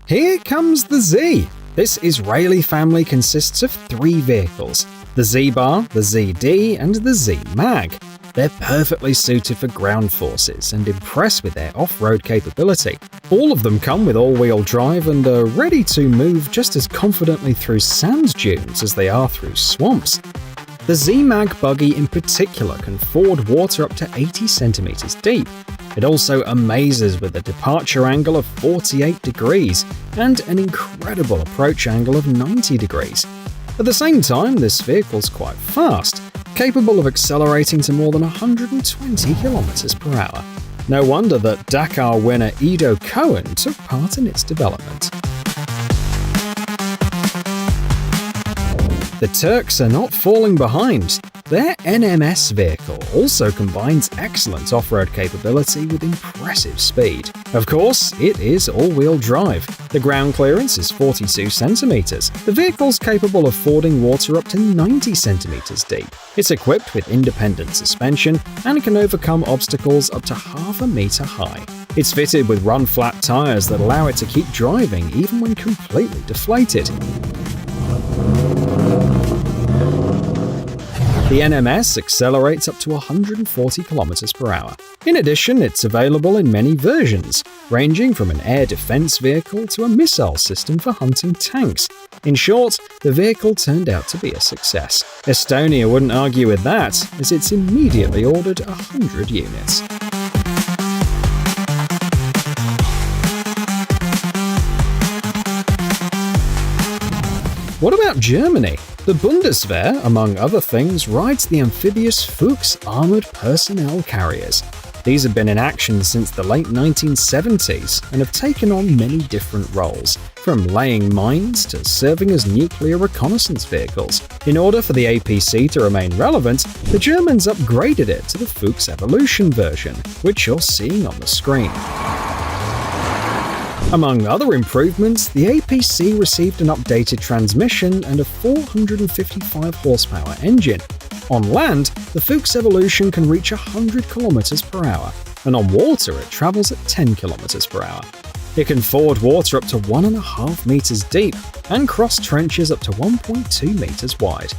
Here comes the Z. This Israeli family consists of 3 vehicles: the Z-Bar, the ZD, and the Z-Mag. They're perfectly suited for ground forces and impress with their off-road capability. All of them come with all-wheel drive and are ready to move just as confidently through sand dunes as they are through swamps. The Z-Mag buggy in particular can ford water up to 80 centimeters deep. It also amazes with a departure angle of 48 degrees and an incredible approach angle of 90 degrees. At the same time, this vehicle's quite fast, capable of accelerating to more than 120 km/h. No wonder that Dakar winner Edo Cohen took part in its development. The Turks are not falling behind. Their NMS vehicle also combines excellent off-road capability with impressive speed. Of course, it is all-wheel drive. The ground clearance is 42 centimeters. The vehicle's capable of fording water up to 90 centimeters deep. It's equipped with independent suspension and can overcome obstacles up to half a meter high. It's fitted with run-flat tires that allow it to keep driving even when completely deflated. The NMS accelerates up to 140 km/h. In addition, it's available in many versions, ranging from an air defense vehicle to a missile system for hunting tanks. In short, the vehicle turned out to be a success. Estonia wouldn't argue with that, as it's immediately ordered 100 units. What about Germany? The Bundeswehr, among other things, rides the amphibious Fuchs armored personnel carriers. These have been in action since the late 1970s and have taken on many different roles, from laying mines to serving as nuclear reconnaissance vehicles. In order for the APC to remain relevant, the Germans upgraded it to the Fuchs Evolution version, which you're seeing on the screen. Among other improvements, the APC received an updated transmission and a 455 horsepower engine. On land, the Fuchs Evolution can reach 100 km/h, and on water it travels at 10 km/h. It can ford water up to 1.5 meters deep and cross trenches up to 1.2 meters wide.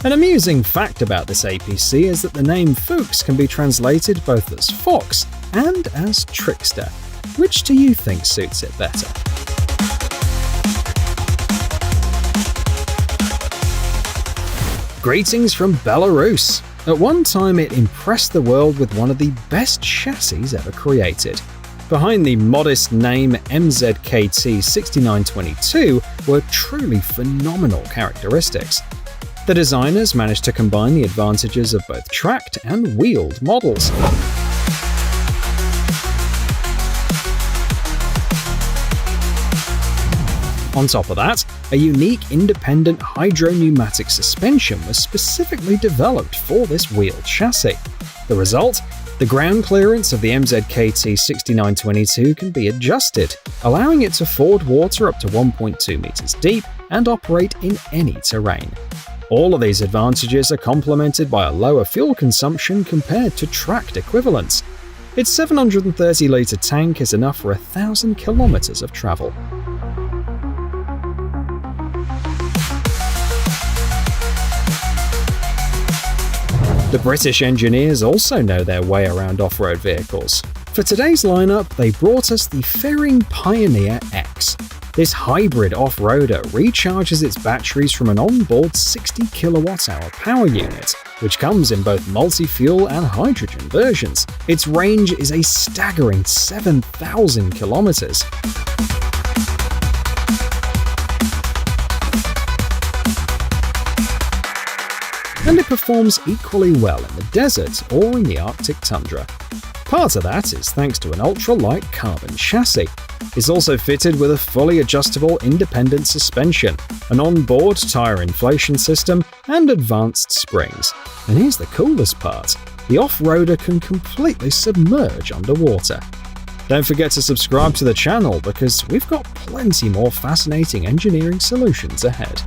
An amusing fact about this APC is that the name Fuchs can be translated both as fox and as trickster. Which do you think suits it better? Greetings from Belarus. At one time, it impressed the world with one of the best chassis ever created. Behind the modest name MZKT 6922 were truly phenomenal characteristics. The designers managed to combine the advantages of both tracked and wheeled models. On top of that, a unique independent hydro-pneumatic suspension was specifically developed for this wheeled chassis. The result? The ground clearance of the MZKT 6922 can be adjusted, allowing it to ford water up to 1.2 meters deep and operate in any terrain. All of these advantages are complemented by a lower fuel consumption compared to tracked equivalents. Its 730-litre tank is enough for 1,000 kilometers of travel. The British engineers also know their way around off-road vehicles. For today's lineup, they brought us the Fairing Pioneer X. This hybrid off-roader recharges its batteries from an onboard 60 kWh power unit, which comes in both multi-fuel and hydrogen versions. Its range is a staggering 7,000 kilometers. And it performs equally well in the desert or in the Arctic tundra. Part of that is thanks to an ultra-light carbon chassis. It's also fitted with a fully adjustable independent suspension, an onboard tyre inflation system, and advanced springs. And here's the coolest part: the off-roader can completely submerge underwater. Don't forget to subscribe to the channel because we've got plenty more fascinating engineering solutions ahead.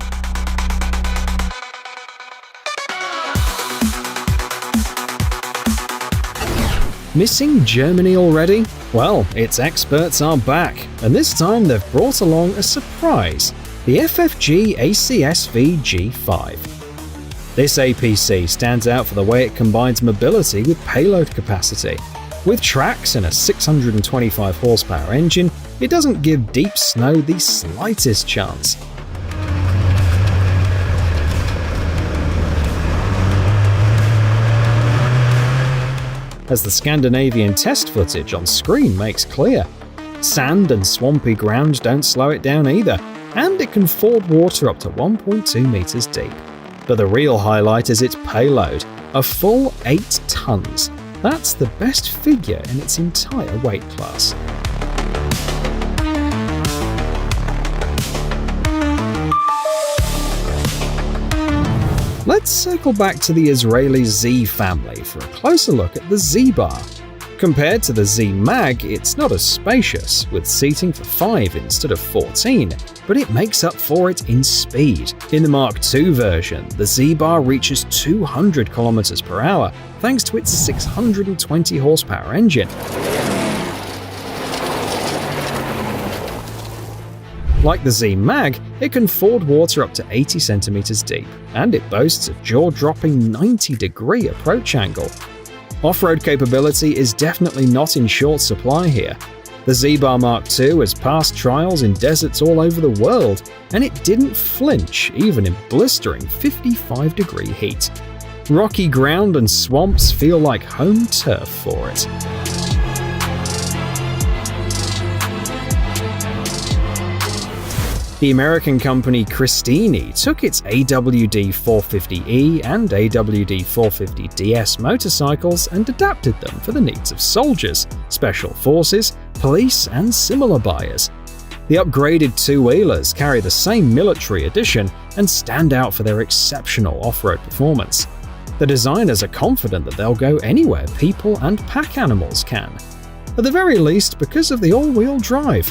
Missing Germany already? Well, its experts are back, and this time they've brought along a surprise: the FFG ACSV G5. This APC stands out for the way it combines mobility with payload capacity. With tracks and a 625 horsepower engine, it doesn't give deep snow the slightest chance. As the Scandinavian test footage on screen makes clear, sand and swampy ground don't slow it down either, and it can ford water up to 1.2 meters deep. But the real highlight is its payload, a full 8 tons. That's the best figure in its entire weight class. Let's circle back to the Israeli Z family for a closer look at the Z-Bar. Compared to the Z-Mag, it's not as spacious, with seating for 5 instead of 14, but it makes up for it in speed. In the Mark II version, the Z-Bar reaches 200 km per hour thanks to its 620 horsepower engine. Like the Z-Mag, it can ford water up to 80 centimeters deep, and it boasts a jaw-dropping 90-degree approach angle. Off-road capability is definitely not in short supply here. The Z-Bar Mark II has passed trials in deserts all over the world, and it didn't flinch even in blistering 55-degree heat. Rocky ground and swamps feel like home turf for it. The American company Christini took its AWD 450E and AWD 450DS motorcycles and adapted them for the needs of soldiers, special forces, police, and similar buyers. The upgraded two-wheelers carry the same military edition and stand out for their exceptional off-road performance. The designers are confident that they'll go anywhere people and pack animals can, at the very least because of the all-wheel drive.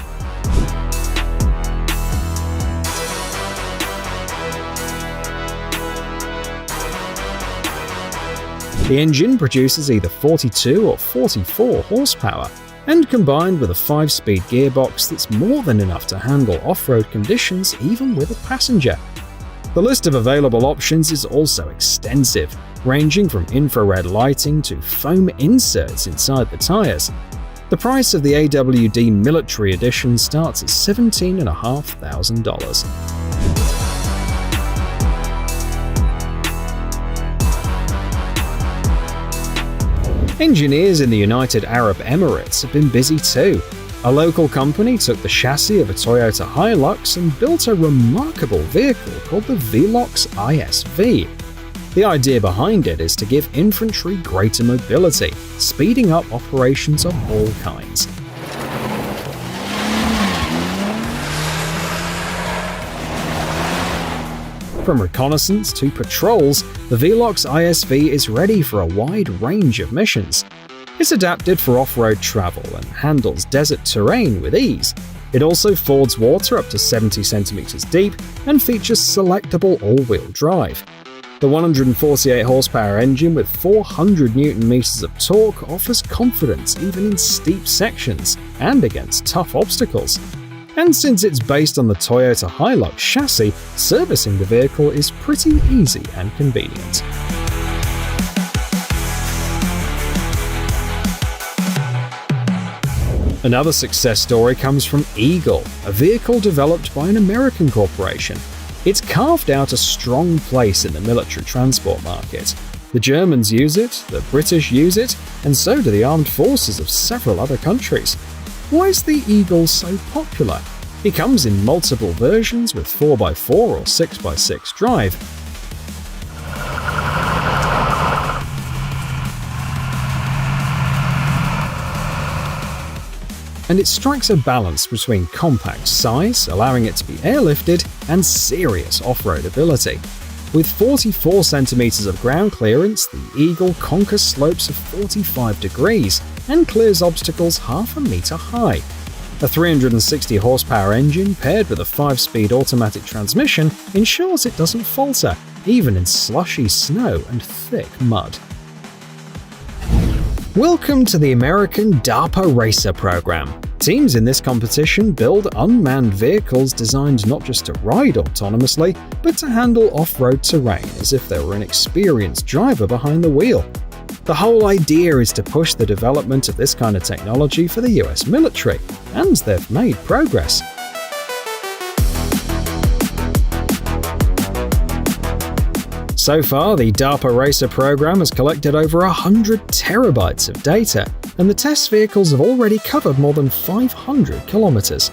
The engine produces either 42 or 44 horsepower, and combined with a 5-speed gearbox that's more than enough to handle off-road conditions even with a passenger. The list of available options is also extensive, ranging from infrared lighting to foam inserts inside the tires. The price of the AWD Military Edition starts at $17,500. Engineers in the United Arab Emirates have been busy too. A local company took the chassis of a Toyota Hilux and built a remarkable vehicle called the Velox ISV. The idea behind it is to give infantry greater mobility, speeding up operations of all kinds. From reconnaissance to patrols, the Velox ISV is ready for a wide range of missions. It's adapted for off-road travel and handles desert terrain with ease. It also fords water up to 70 centimeters deep and features selectable all-wheel drive. The 148 horsepower engine with 400 Nm of torque offers confidence even in steep sections and against tough obstacles. And since it's based on the Toyota Hilux chassis, servicing the vehicle is pretty easy and convenient. Another success story comes from Eagle, a vehicle developed by an American corporation. It's carved out a strong place in the military transport market. The Germans use it, the British use it, and so do the armed forces of several other countries. Why is the Eagle so popular? It comes in multiple versions with 4x4 or 6x6 drive. And it strikes a balance between compact size, allowing it to be airlifted, and serious off-road ability. With 44 centimeters of ground clearance, the Eagle conquers slopes of 45 degrees and clears obstacles half a meter high. A 360 horsepower engine paired with a 5-speed automatic transmission ensures it doesn't falter, even in slushy snow and thick mud. Welcome to the American DARPA Racer program. Teams in this competition build unmanned vehicles designed not just to ride autonomously, but to handle off-road terrain as if there were an experienced driver behind the wheel. The whole idea is to push the development of this kind of technology for the US military, and they've made progress. So far, the DARPA Racer program has collected over 100 terabytes of data, and the test vehicles have already covered more than 500 kilometers.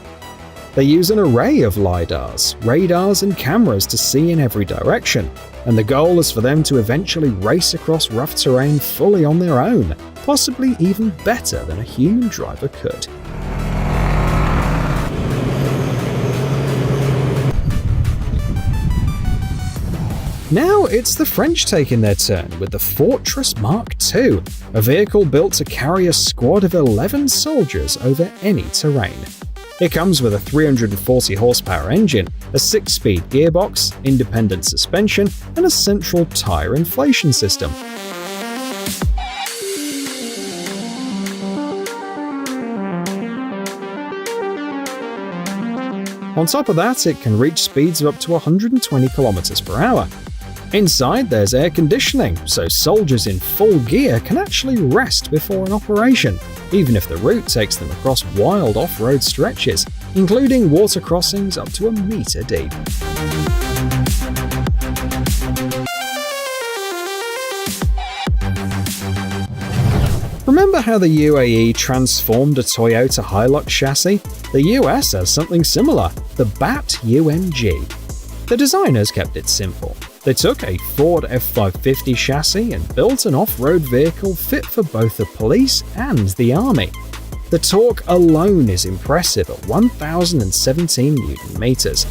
They use an array of LiDARs, radars, and cameras to see in every direction, and the goal is for them to eventually race across rough terrain fully on their own, possibly even better than a human driver could. Now it's the French taking their turn with the Fortress Mark II, a vehicle built to carry a squad of 11 soldiers over any terrain. It comes with a 340 horsepower engine, a 6-speed gearbox, independent suspension, and a central tire inflation system. On top of that, it can reach speeds of up to 120 km per hour. Inside, there's air conditioning, so soldiers in full gear can actually rest before an operation, even if the route takes them across wild off-road stretches, including water crossings up to a meter deep. Remember how the UAE transformed a Toyota Hilux chassis? The US has something similar, the BAT UMG. The designers kept it simple. They took a Ford F-550 chassis and built an off-road vehicle fit for both the police and the army. The torque alone is impressive at 1,017 Nm.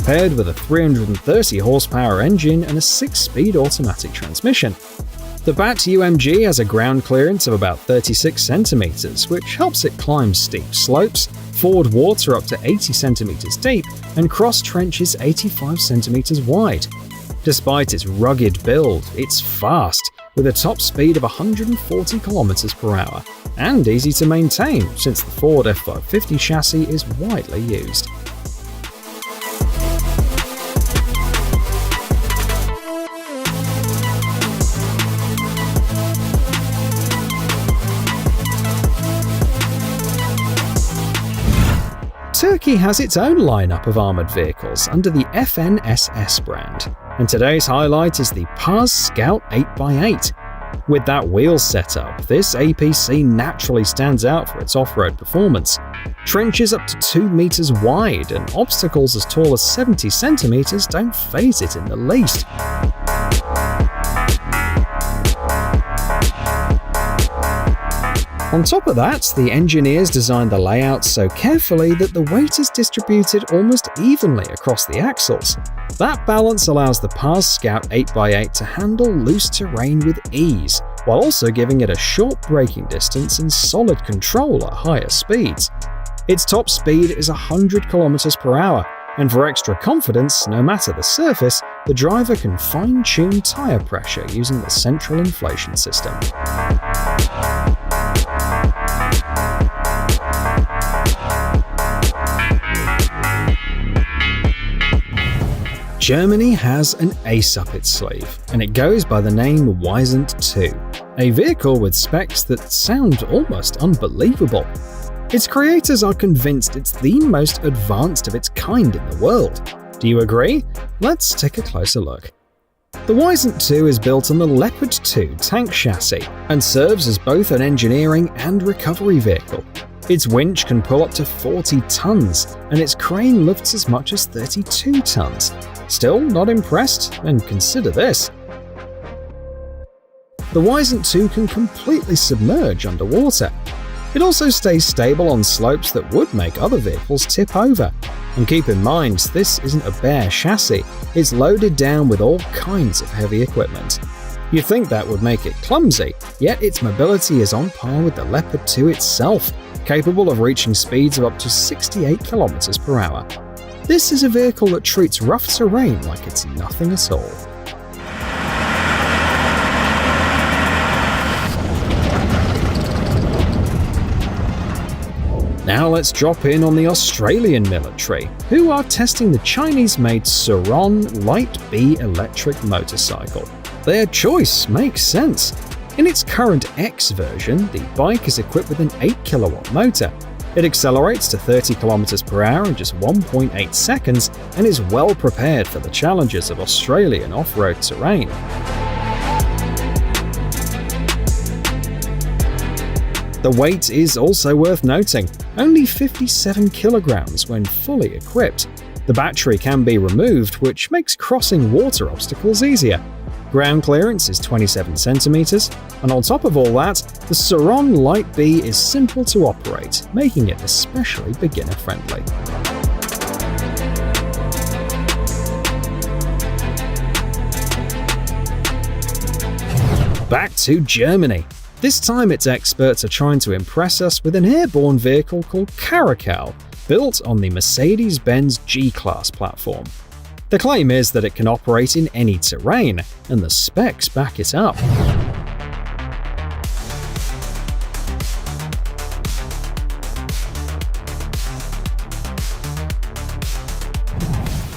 Paired with a 330 horsepower engine and a 6-speed automatic transmission. The BAT UMG has a ground clearance of about 36 centimeters, which helps it climb steep slopes, ford water up to 80 centimeters deep, and cross trenches 85 centimeters wide. Despite its rugged build, it's fast, with a top speed of 140 kilometers per hour, and easy to maintain since the Ford F-550 chassis is widely used. Turkey has its own lineup of armoured vehicles under the FNSS brand, and today's highlight is the Pars Scout 8x8. With that wheel setup, this APC naturally stands out for its off-road performance. Trenches up to 2 meters wide and obstacles as tall as 70 centimeters don't faze it in the least. On top of that, the engineers designed the layout so carefully that the weight is distributed almost evenly across the axles. That balance allows the Pars Scout 8x8 to handle loose terrain with ease, while also giving it a short braking distance and solid control at higher speeds. Its top speed is 100 km per hour, and for extra confidence, no matter the surface, the driver can fine-tune tire pressure using the central inflation system. Germany has an ace up its sleeve, and it goes by the name Weisant 2, a vehicle with specs that sound almost unbelievable. Its creators are convinced it's the most advanced of its kind in the world. Do you agree? Let's take a closer look. The Weisant 2 is built on the Leopard 2 tank chassis and serves as both an engineering and recovery vehicle. Its winch can pull up to 40 tons, and its crane lifts as much as 32 tons. Still not impressed? Then consider this. The Weisant 2 can completely submerge underwater. It also stays stable on slopes that would make other vehicles tip over. And keep in mind, this isn't a bare chassis, it's loaded down with all kinds of heavy equipment. You'd think that would make it clumsy, yet its mobility is on par with the Leopard 2 itself, capable of reaching speeds of up to 68 km per hour. This is a vehicle that treats rough terrain like it's nothing at all. Now let's drop in on the Australian military, who are testing the Chinese-made Suron Light B electric motorcycle. Their choice makes sense. In its current X version, the bike is equipped with an 8kW motor. It accelerates to 30 km per hour in just 1.8 seconds and is well prepared for the challenges of Australian off-road terrain. The weight is also worth noting, only 57 kilograms when fully equipped. The battery can be removed, which makes crossing water obstacles easier. Ground clearance is 27 centimeters, and on top of all that, the Suron Light B is simple to operate, making it especially beginner-friendly. Back to Germany. This time its experts are trying to impress us with an airborne vehicle called Caracal, built on the Mercedes-Benz G-Class platform. The claim is that it can operate in any terrain, and the specs back it up.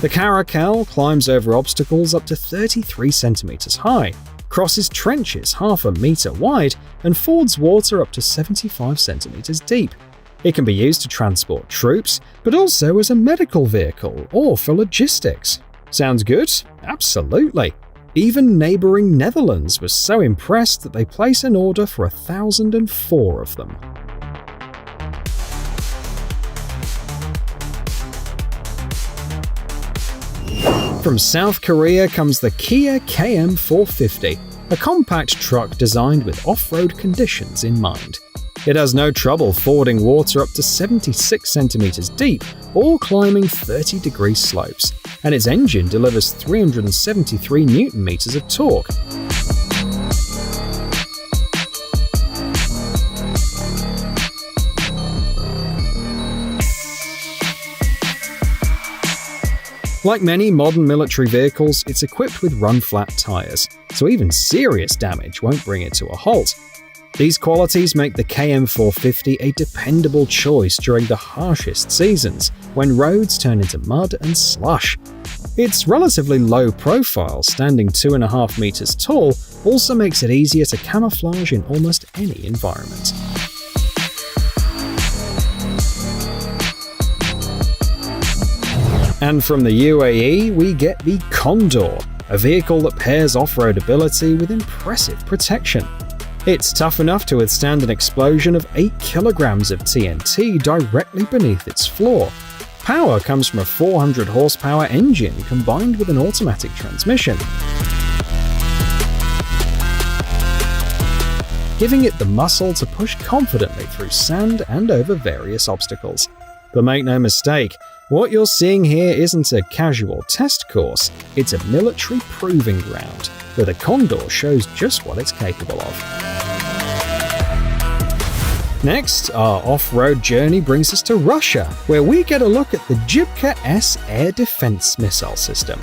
The Caracal climbs over obstacles up to 33 centimeters high, crosses trenches half a meter wide, and fords water up to 75 centimeters deep. It can be used to transport troops, but also as a medical vehicle or for logistics. Sounds good? Absolutely. Even neighbouring Netherlands was so impressed that they placed an order for 1,004 of them. From South Korea comes the Kia KM450, a compact truck designed with off-road conditions in mind. It has no trouble fording water up to 76 centimeters deep or climbing 30-degree slopes, and its engine delivers 373 Nm of torque. Like many modern military vehicles, it's equipped with run-flat tires, so even serious damage won't bring it to a halt. These qualities make the KM450 a dependable choice during the harshest seasons, when roads turn into mud and slush. Its relatively low profile, standing 2.5 meters tall, also makes it easier to camouflage in almost any environment. And from the UAE, we get the Condor, a vehicle that pairs off-road ability with impressive protection. It's tough enough to withstand an explosion of 8 kilograms of TNT directly beneath its floor. Power comes from a 400 horsepower engine combined with an automatic transmission, giving it the muscle to push confidently through sand and over various obstacles. But make no mistake, what you're seeing here isn't a casual test course, it's a military proving ground, where the Condor shows just what it's capable of. Next, our off-road journey brings us to Russia, where we get a look at the Jibka S air defense missile system.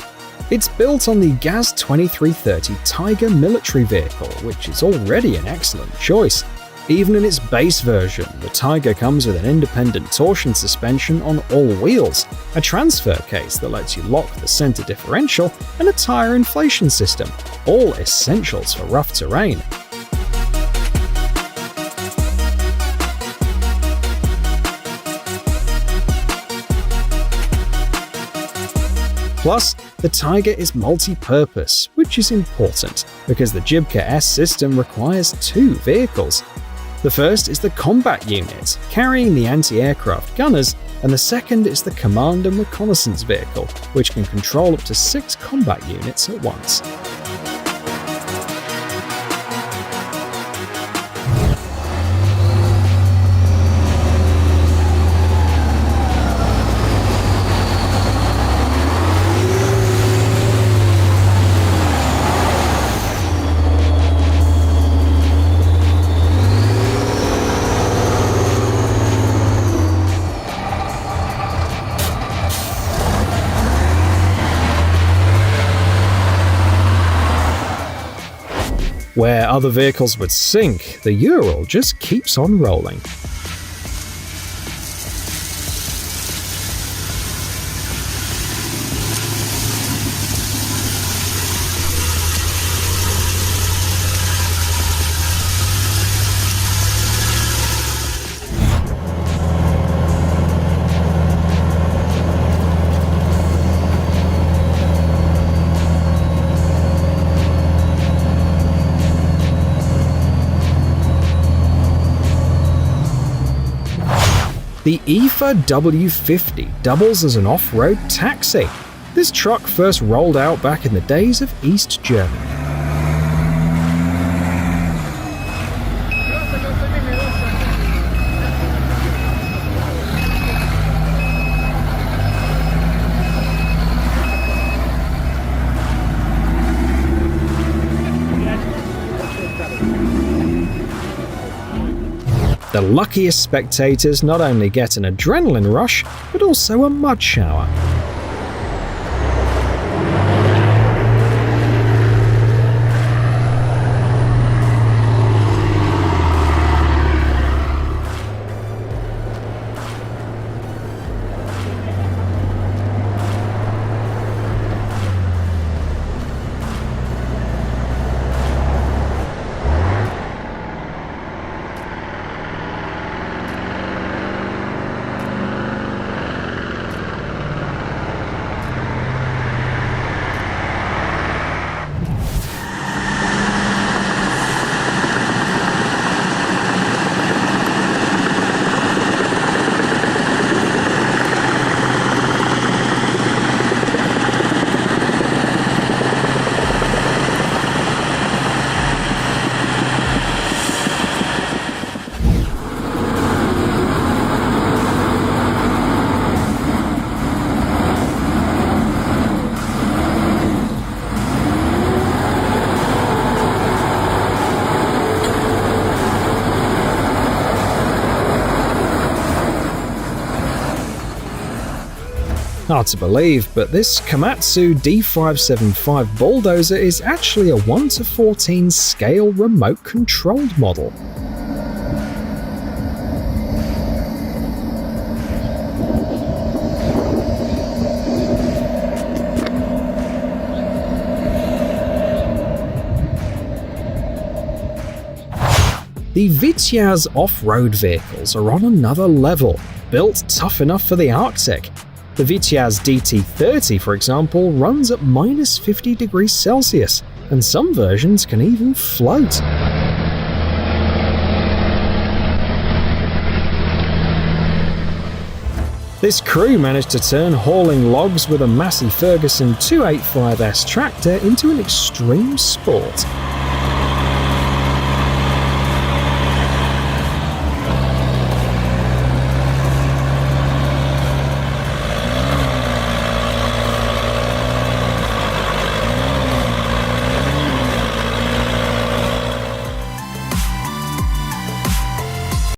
It's built on the Gaz-2330 Tiger military vehicle, which is already an excellent choice. Even in its base version, the Tiger comes with an independent torsion suspension on all wheels, a transfer case that lets you lock the center differential, and a tire inflation system, all essentials for rough terrain. Plus, the Tiger is multi-purpose, which is important because the Jibka S system requires two vehicles. The first is the combat unit, carrying the anti-aircraft gunners, and the second is the command and reconnaissance vehicle, which can control up to 6 combat units at once. Where other vehicles would sink, the Ural just keeps on rolling. The EFA W50 doubles as an off-road taxi. This truck first rolled out back in the days of East Germany. The luckiest spectators not only get an adrenaline rush, but also a mud shower. Hard to believe, but this Komatsu D575 bulldozer is actually a 1:14 scale remote-controlled model. The Vitiaz off-road vehicles are on another level, built tough enough for the Arctic. The Vitiaz DT30, for example, runs at minus 50 degrees Celsius, and some versions can even float. This crew managed to turn hauling logs with a Massey Ferguson 285S tractor into an extreme sport.